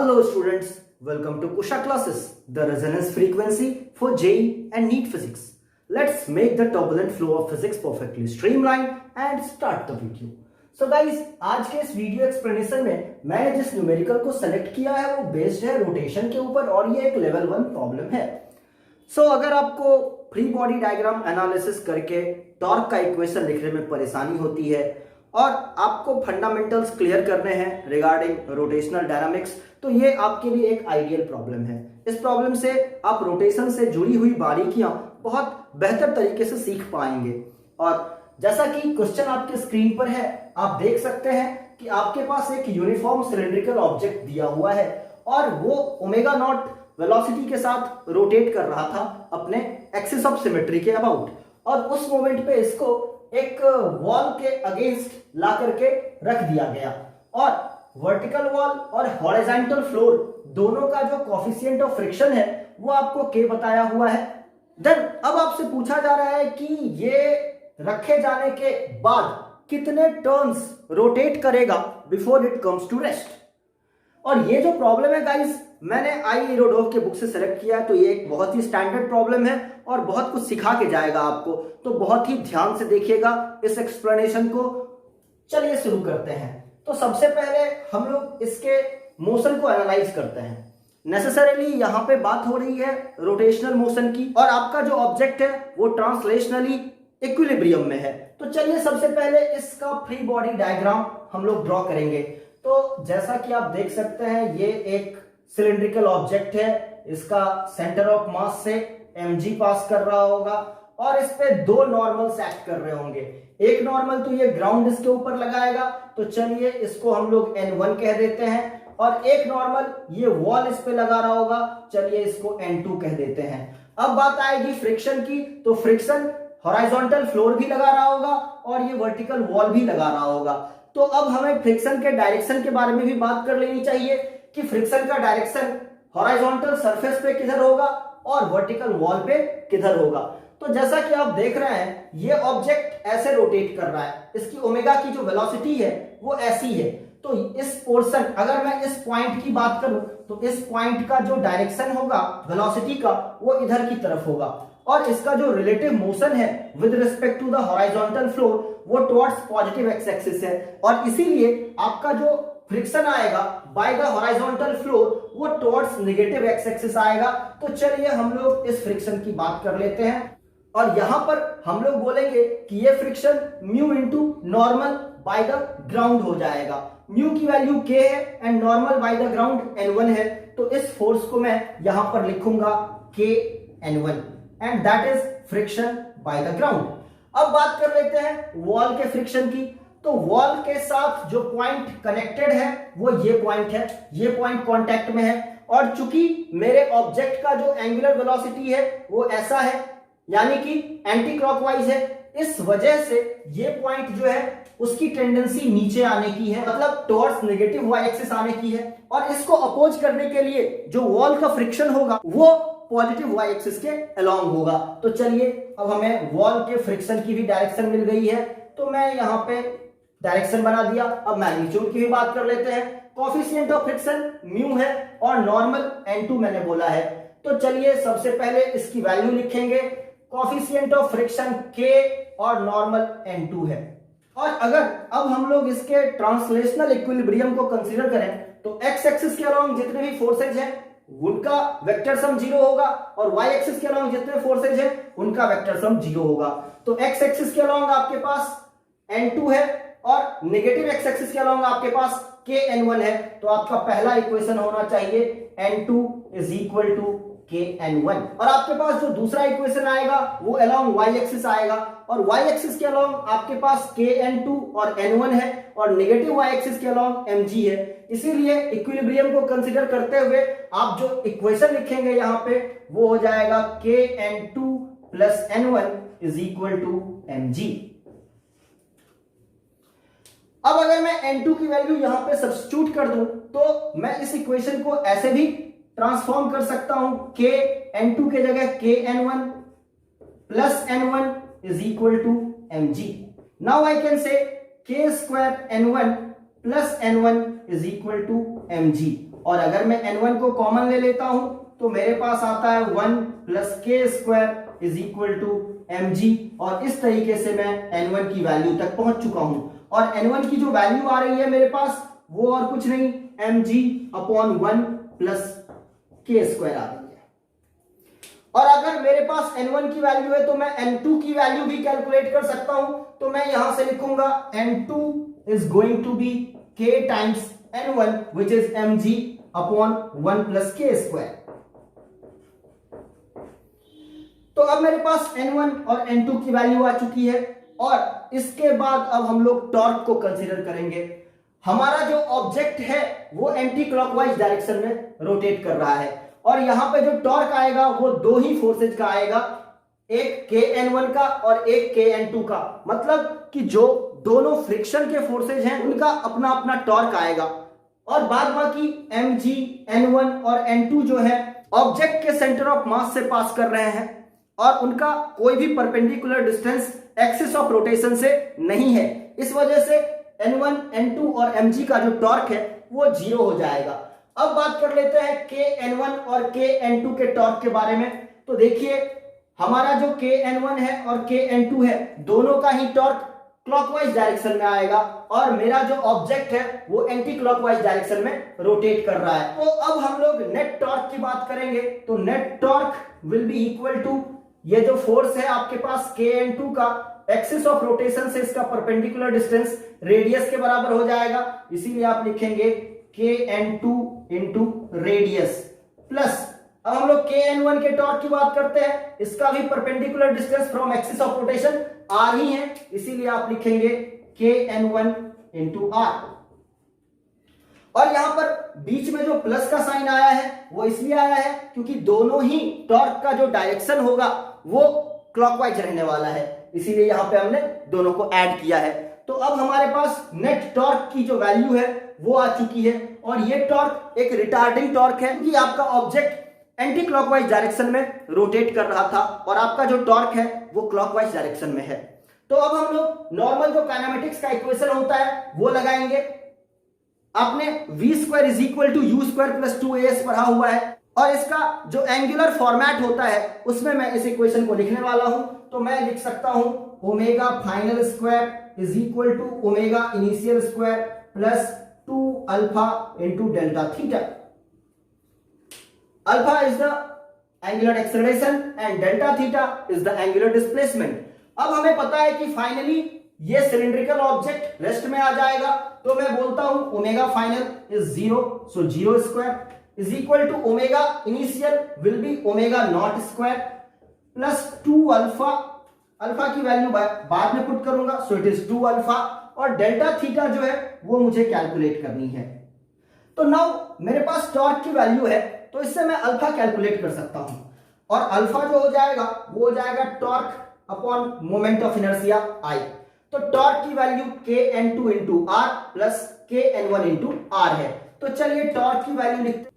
Hello students, welcome to Kusha classes, the resonance frequency for JEE and NEET physics. Let's make the turbulent flow of physics perfectly streamlined and start the video. So guys, आज के इस video explanation में मैंने जिस numerical को select किया है वो बेस्ड है रोटेशन के ऊपर और ये एक लेवल 1 प्रॉब्लम है. अगर आपको फ्री बॉडी डायग्राम एनालिसिस करके टॉर्क का इक्वेशन लिखने में परेशानी होती है और आपको फंडामेंटल्स क्लियर करने हैं रिगार्डिंग रोटेशनल डायनामिक्स, तो ये आपके लिए एक आइडियल प्रॉब्लम है. इस प्रॉब्लम से आप रोटेशन से जुड़ी हुई बारीकियां बहुत बेहतर तरीके से सीख पाएंगे. और जैसा कि क्वेश्चन आपके स्क्रीन पर है, आप देख सकते हैं कि आपके पास एक यूनिफॉर्म सिलिंड्रिकल ऑब्जेक्ट दिया हुआ है और वो ओमेगा नॉट वेलोसिटी के साथ रोटेट कर रहा था अपने एक्सिस ऑफ सिमेट्री के अबाउट, और उस मोमेंट पे इसको एक वॉल के अगेंस्ट ला करके रख दिया गया और वर्टिकल वॉल और हॉरिजॉन्टल फ्लोर दोनों का जो कोएफिशिएंट ऑफ फ्रिक्शन है वो आपको के बताया हुआ है. देन अब आपसे पूछा जा रहा है कि ये रखे जाने के बाद कितने टर्न्स रोटेट करेगा before it comes to rest. और ये जो प्रॉब्लम है गाइस, मैंने आई इरोडोव के बुक से सेलेक्ट किया है, तो ये एक बहुत ही स्टैंडर्ड प्रॉब्लम है और बहुत कुछ सिखा के जाएगा आपको, तो बहुत ही ध्यान से देखिएगा इस एक्सप्लेनेशन को. चलिए शुरू करते हैं. तो सबसे पहले हम लोग इसके मोशन को एनालाइज करते हैं. नेसेसरीली यहाँ पे बात हो रही है रोटेशनल मोशन की और आपका जो ऑब्जेक्ट है वो ट्रांसलेशनली इक्विलिब्रियम में है. तो चलिए सबसे पहले इसका फ्री बॉडी डायग्राम हम लोग ड्रॉ करेंगे. तो जैसा कि आप देख सकते हैं, ये एक सिलिंड्रिकल ऑब्जेक्ट है, इसका सेंटर ऑफ मास से mg पास कर रहा होगा और इस पे दो नॉर्मल्स एक्ट कर रहे होंगे. एक नॉर्मल तो ये ग्राउंड इसके ऊपर लगाएगा, तो चलिए इसको हम लोग n1 कह देते हैं, और एक नॉर्मल ये वॉल इस पे लगा रहा होगा, चलिए इसको n2 कह देते हैं. अब बात आएगी फ्रिक्शन की, तो फ्रिक्शन हॉरिजॉन्टल फ्लोर भी लगा रहा होगा और ये वर्टिकल वॉल भी लगा रहा होगा. तो अब हमें फ्रिक्शन के डायरेक्शन के बारे में भी बात कर लेनी चाहिए कि फ्रिक्शन का डायरेक्शन हॉरिजॉन्टल सरफेस पे किधर होगा और वर्टिकल वॉल पे किधर होगा. तो जैसा कि आप देख रहे हैं, ये ऑब्जेक्ट ऐसे रोटेट कर रहा है, इसकी ओमेगा की जो वेलोसिटी है वो ऐसी है. तो इस पोर्शन, अगर मैं इस पॉइंट की बात करूं तो इस पॉइंट का जो डायरेक्शन होगा वेलोसिटी का वो इधर की तरफ होगा और इसका जो रिलेटिव मोशन है with respect to the horizontal floor वो टुवर्ड्स पॉजिटिव एक्स एक्सिस है, और इसीलिए आपका जो फ्रिक्शन आएगा बाय द हॉरिजॉन्टल फ्लोर वो टुवर्ड्स नेगेटिव एक्स एक्सिस आएगा. तो चलिए हम लोग इस फ्रिक्शन की बात कर लेते हैं और यहां पर हम लोग बोलेंगे कि ये friction mu into normal by the ground हो जाएगा. म्यू की वैल्यू k है and normal by the ground n1 है, तो इस फोर्स को मैं यहां पर लिखूंगा k n1 and that is friction by the ground. अब बात कर लेते हैं वॉल के फ्रिक्शन की. तो वॉल के साथ जो पॉइंट कनेक्टेड है वो ये पॉइंट है, ये पॉइंट कांटेक्ट में है, और चूंकि मेरे ऑब्जेक्ट का जो एंगुलर वेलोसिटी है वो ऐसा है, यानी कि एंटी क्लॉकवाइज है, इस वजह से ये पॉइंट जो है उसकी टेंडेंसी नीचे आने की है, मतलब टुवर्ड्स नेगेटिव वाई एक्सिस आने की है, और इसको अपोज करने के लिए जो वॉल का फ्रिक्शन होगा वो पॉजिटिव वाई एक्सिस के अलोंग होगा. तो चलिए अब हमें वॉल के फ्रिक्शन की भी डायरेक्शन मिल गई है, तो मैं यहां पे डायरेक्शन बना दिया. अब मैग्नीट्यूड की भी बात कर लेते हैं. कोएफिशिएंट ऑफ फ्रिक्शन म्यू है और नॉर्मल n2 मैंने बोला है. तो चलिए सबसे पहले इसकी वैल्यू लिखेंगे. कोएफिशिएंट ऑफ फ्रिक्शन k और नॉर्मल n2 है. और अगर अब हम लोग इसके ट्रांसलेशनल इक्विलिब्रियम को कंसीडर करें तो x एक्सिस के अलोंग जितने भी फोर्सेज हैं उनका वेक्टर सम 0 होगा और y एक्सिस के अलोंग जितने फोर्सेज हैं उनका वेक्टर सम 0 होगा. तो x एक्सिस के अलोंग आपके पास n2 है और नेगेटिव x एक्सिस के अलोंग आपके पास k n1 है. तो आपका पहला इक्वेशन होना चाहिए n2 is equal to k n1, और आपके पास जो दूसरा इक्वेशन आएगा वो अलोंग y एक्सिस आएगा, और y एक्सिस के अलोंग आपके पास k n2 और n1 है और नेगेटिव y एक्सिस के अलोंग mg है. इसीलिए इक्विलिब्रियम को कंसीडर करते हुए आप जो इक्वेशन लिखेंगे यहाँ पे वो हो जाएगा k n2 plus n1 is equal to mg. अब अगर मैं n2 की वैल्यू यहां पे सब्स्टिट्यूट कर दूं तो मैं इस इक्वेशन को ऐसे भी ट्रांसफॉर्म कर सकता हूं, k n2 के जगह k n1 plus n1 is equal to mg. Now I can say k square n1 plus n1 is equal to mg. और अगर मैं n1 को कॉमन ले लेता हूं तो मेरे पास आता है 1 plus k square is equal to mg, और इस तरीके से मैं n1 की वैल्यू तक पहुंच चुका हूं। और n1 की जो वैल्यू आ रही है मेरे पास वो और कुछ नहीं mg upon 1 plus k square आ रही है। और अगर मेरे पास n1 की वैल्यू है तो मैं n2 की वैल्यू भी कैलकुलेट कर सकता हूं। तो मैं यहां से लिखूंगा n2 is going to be k times n1 which is mg upon 1 plus k square. तो अब मेरे पास n1 और n2 की वैल्यू आ चुकी है, और इसके बाद अब हम लोग टॉर्क को कंसीडर करेंगे। हमारा जो ऑब्जेक्ट है वो एंटी क्लॉकवाइज डायरेक्शन में रोटेट कर रहा है, और यहां पे जो टॉर्क आएगा वो दो ही फोर्सेज का आएगा, एक kn1 का और एक kn2 का। मतलब कि जो दोनों फ्रिक्शन के फोर्सेज हैं उनका अपना अपना टॉर्क आएगा, और बाद बाकी mg, n1 और n2 जो है ऑब्जेक्ट के सेंटर ऑफ मास से पास कर रहे हैं, और उनका कोई भी perpendicular distance axis of rotation से नहीं है। इस वजह से n1, n2 और mg का जो टॉर्क है वो 0 हो जाएगा। अब बात कर लेते हैं kn1 और kn2 के टॉर्क के बारे में। तो देखिए हमारा जो kn1 है और kn2 है दोनों का ही टॉर्क क्लॉकवाइज डायरेक्शन में आएगा, और मेरा जो ऑब्जेक्ट है वो एंटी क्लॉकवाइज डायरेक्शन में रोटेट कर रहा है। तो अब हम लोग नेट टॉर्क की बात करेंगे। तो net torque will be equal to, ये जो फोर्स है आपके पास kn2 का, एक्सिस ऑफ रोटेशन से इसका परपेंडिकुलर डिस्टेंस रेडियस के बराबर हो जाएगा, इसीलिए आप लिखेंगे kn2 इंटू रेडियस, प्लस अब हम लोग kn1 के टॉर्क की बात करते हैं, इसका भी perpendicular distance from axis of rotation r ही है, इसीलिए आप लिखेंगे kn1 इंटू r। और यहां पर बीच में जो प्लस का साइन आया है वो इसलिए आया है क्योंकि दोनों ही टॉर्क का जो डायरेक्शन होगा वो क्लॉकवाइज रहने वाला है, इसीलिए यहां पे हमने दोनों को ऐड किया है। तो अब हमारे पास नेट टॉर्क की जो वैल्यू है वो आ चुकी है, और ये टॉर्क एक रिटार्डिंग टॉर्क है कि आपका ऑब्जेक्ट एंटी क्लॉकवाइज डायरेक्शन में रोटेट कर रहा था और आपका जो टॉर्क है वो क्लॉकवाइज डायरेक्शन में है। तो अब हम लोग नॉर्मल जो काइनेमेटिक्स का इक्वेशन होता है वो लगाएंगे। आपने v square is equal to u square plus 2as पढ़ा हुआ है, और इसका जो एंगुलर फॉर्मेट होता है उसमें मैं इस इक्वेशन को लिखने वाला हूं। तो मैं लिख सकता हूं omega final square is equal to omega initial square plus 2 alpha into delta theta. Alpha is the angular acceleration and delta theta is the angular displacement. अब हमें पता है कि फाइनली ये सिलिंड्रिकल ऑब्जेक्ट रेस्ट में आ जाएगा, तो मैं बोलता हूं omega final is 0, so 0 square is equal to omega initial will be omega not square plus 2 alpha, alpha की वैल्यू बाद में पुट करूंगा, सो इट इज 2 अल्फा, और डेल्टा थीटा जो है वो मुझे कैलकुलेट करनी है। तो नाउ मेरे पास टॉर्क की वैल्यू है, तो इससे मैं अल्फा कैलकुलेट कर सकता हूं, और अल्फा जो हो जाएगा वो हो जाएगा torque upon moment of inertia I। तो टॉर्क की value kn2 into r plus kn1 into r है। तो चलिए टॉर्क की वैल्यू लिखते हैं,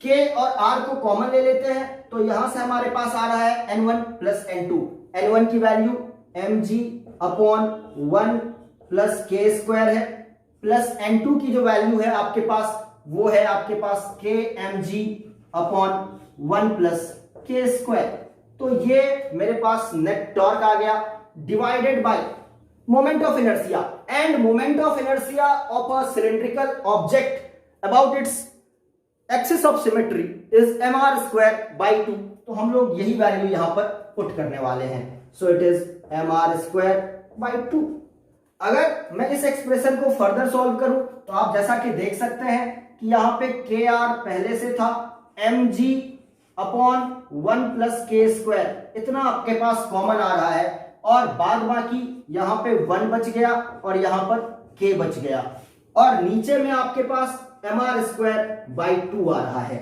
k और r को कॉमन ले लेते हैं, तो यहां से हमारे पास आ रहा है n1 प्लस n2। n1 की value mg upon 1 plus k square है, प्लस n2 की जो वैल्यू है आपके पास वो है आपके पास kmg upon 1 plus k square. तो ये मेरे पास नेट टॉर्क आ गया divided by moment of inertia, end moment of inertia of a cylindrical object about its axis of symmetry is mr square by 2। तो हम लोग यही वैल्यू यहां पर पुट करने वाले हैं, सो it is mr square by 2। अगर मैं इस एक्सप्रेशन को फर्दर सॉल्व करूं तो आप जैसा कि देख सकते हैं कि यहां पे kr पहले से था, mg upon 1 plus k square इतना आपके पास कॉमन आ रहा है, और बाद बाकी यहां पे 1 बच गया और यहां पर k बच गया, और नीचे में आपके पास mr स्क्वायर बाई 2 आ रहा है।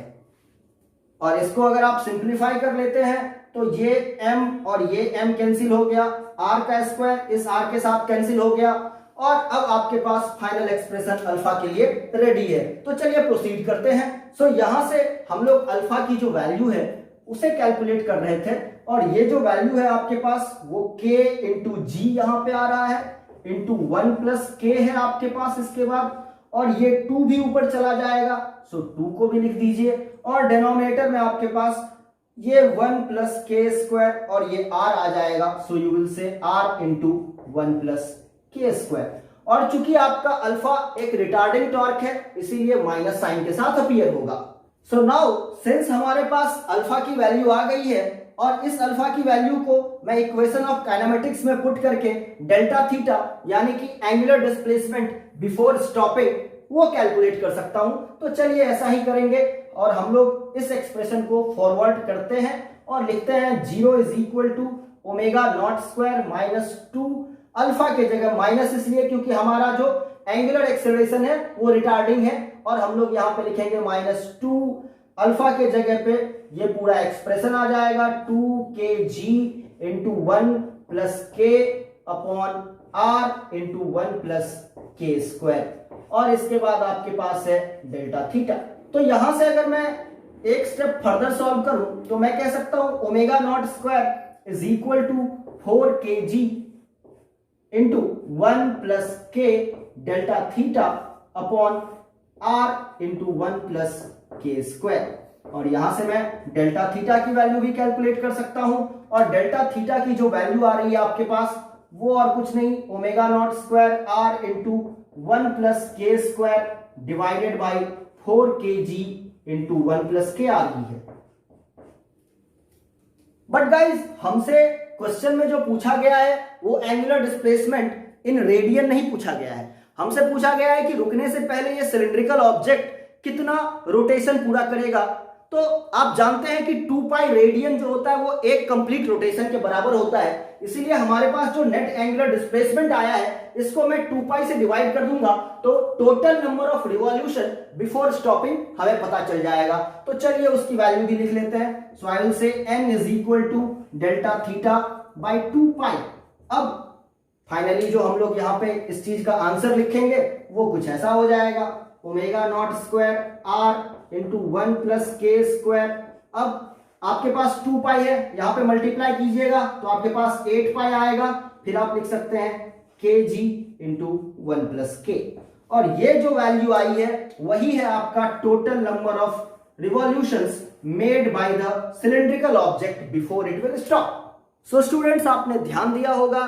और इसको अगर आप सिंप्लीफाई कर लेते हैं तो ये m और ये m कैंसिल हो गया, r का स्क्वायर इस r के साथ कैंसिल हो गया, और अब आपके पास फाइनल एक्सप्रेशन अल्फा के लिए रेडी है। तो चलिए प्रोसीड करते हैं। सो यहां से हम लोग अल्फा की जो वैल्यू है उसे कैलकुलेट कर रहे थे, और ये जो वैल्यू है आपके पास वो k इंटू जी यहां पे आ रहा है, इंटू 1 प्लस k है आपके पास इसके बाद, और ये 2 भी ऊपर चला जाएगा, सो 2 को भी लिख दीजिए। और डिनोमिनेटर में आपके पास ये 1 प्लस के स्क्वायर और ये r आ जाएगा, so you will say r into 1 plus k square. और चूंकि आपका अल्फा एक रिटार्डिंग टॉर्क है इसीलिए माइनस साइन के साथ अपीयर होगा। सो नाउ सिंस हमारे पास अल्फा की वैल्यू आ गई है और इस अल्फा की वैल्यू को मैं इक्वेशन ऑफ काइनेमेटिक्स में पुट करके डेल्टा थीटा यानी कि एंगुलर डिस्प्लेसमेंट बिफोर स्टॉपिंग वो कैलकुलेट कर सकता हूं। तो चलिए ऐसा ही करेंगे और हम लोग इस एक्सप्रेशन को फॉरवर्ड करते हैं और लिखते हैं 0 is equal to omega not square minus 2, alpha के जगह माइनस इसलिए क्योंकि हमारा जो एंगुलर एक्सेलरेशन है वो रिटार्डिंग है, और हम लोग यहाँ पे लिखेंगे -2, अल्फा के जगह पे ये पूरा एक्सप्रेशन आ जाएगा 2kg इंटू 1 प्लस के upon r into 1 plus k square, और इसके बाद आपके पास है डेल्टा थीटा। तो यहां से अगर मैं एक स्टेप फर्दर सॉल्व करूं तो मैं कह सकता हूं omega not square is equal to 4kg into 1 plus k delta theta upon r into 1 plus k square. और यहां से मैं डेल्टा थीटा की वैल्यू भी कैलकुलेट कर सकता हूं, और डेल्टा थीटा की जो वैल्यू आ रही है आपके पास वो और कुछ नहीं omega not square r into 1 plus k square divided by 4kg into 1 plus k आ रही है। बट गाइज हमसे क्वेश्चन में जो पूछा गया है वो एंगुलर डिस्प्लेसमेंट इन रेडियन नहीं पूछा गया है। हमसे पूछा गया है कि रुकने से पहले ये सिलिंड्रिकल ऑब्जेक्ट कितना रोटेशन पूरा करेगा। तो आप जानते हैं कि 2 पाई रेडियन जो होता है वो एक कंप्लीट रोटेशन के बराबर होता है, इसीलिए हमारे पास जो नेट एंगुलर डिस्प्लेसमेंट आया है इसको मैं 2 पाई से डिवाइड कर दूंगा तो total number of revolution before stopping हमें पता चल जाएगा। तो चलिए उसकी वैल्यू भी लिख लेते हैं। So I will say n is equal to delta theta by 2 pi. अब फाइनली जो हम लोग यहाँ पे इस चीज का आंसर लिखेंगे वो कुछ ऐसा हो जाएगा omega naught square r into 1 plus k square. अब आपके पास 2 पाई है, यहां पे मल्टीप्लाई कीजिएगा तो आपके पास 8 पाई आएगा, फिर आप लिख सकते हैं kg इंटू 1 प्लस के, और ये जो वैल्यू आई है वही है आपका total number of revolutions made by the cylindrical object before it will stop. So students आपने ध्यान दिया होगा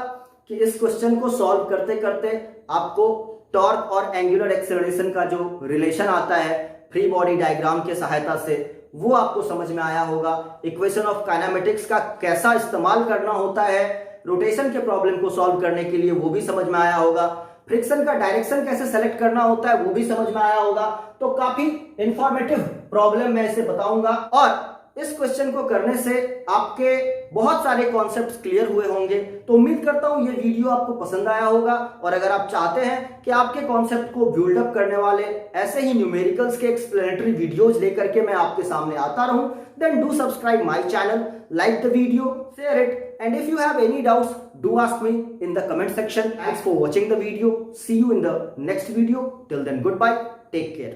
कि इस क्वेश्चन को सॉल्व करते करते आपको टॉर्क और एंगुलर एक्सेलरेशन का जो रिलेशन आता है फ्री बॉडी डायग्राम के सहायता से वो आपको समझ में आया होगा। इक्वेशन ऑफ काइनेमेटिक्स का कैसा इस्तेमाल करना होता है रोटेशन के प्रॉब्लम को सॉल्व करने के लिए वो भी समझ में आया होगा। फ्रिक्शन का डायरेक्शन कैसे सेलेक्ट करना होता है वो भी समझ में आया होगा। तो काफी इंफॉर्मेटिव प्रॉब्लम मैं इसे बताऊंगा, और इस क्वेश्चन को करने से आपके बहुत सारे कॉन्सेप्ट्स क्लियर हुए होंगे। तो उम्मीद करता हूं ये वीडियो आपको पसंद आया होगा, और अगर आप चाहते हैं कि आपके कॉन्सेप्ट को बिल्ड अप करने वाले ऐसे ही न्यूमेरिकल्स के एक्सप्लेनेटरी वीडियोज लेकर के मैं आपके सामने आता रहूं, then do subscribe my channel, like the video, share it, and if you have any doubts do ask me in the comment section. Thanks for watching the video. See you in the next video. Till then, goodbye. Take care.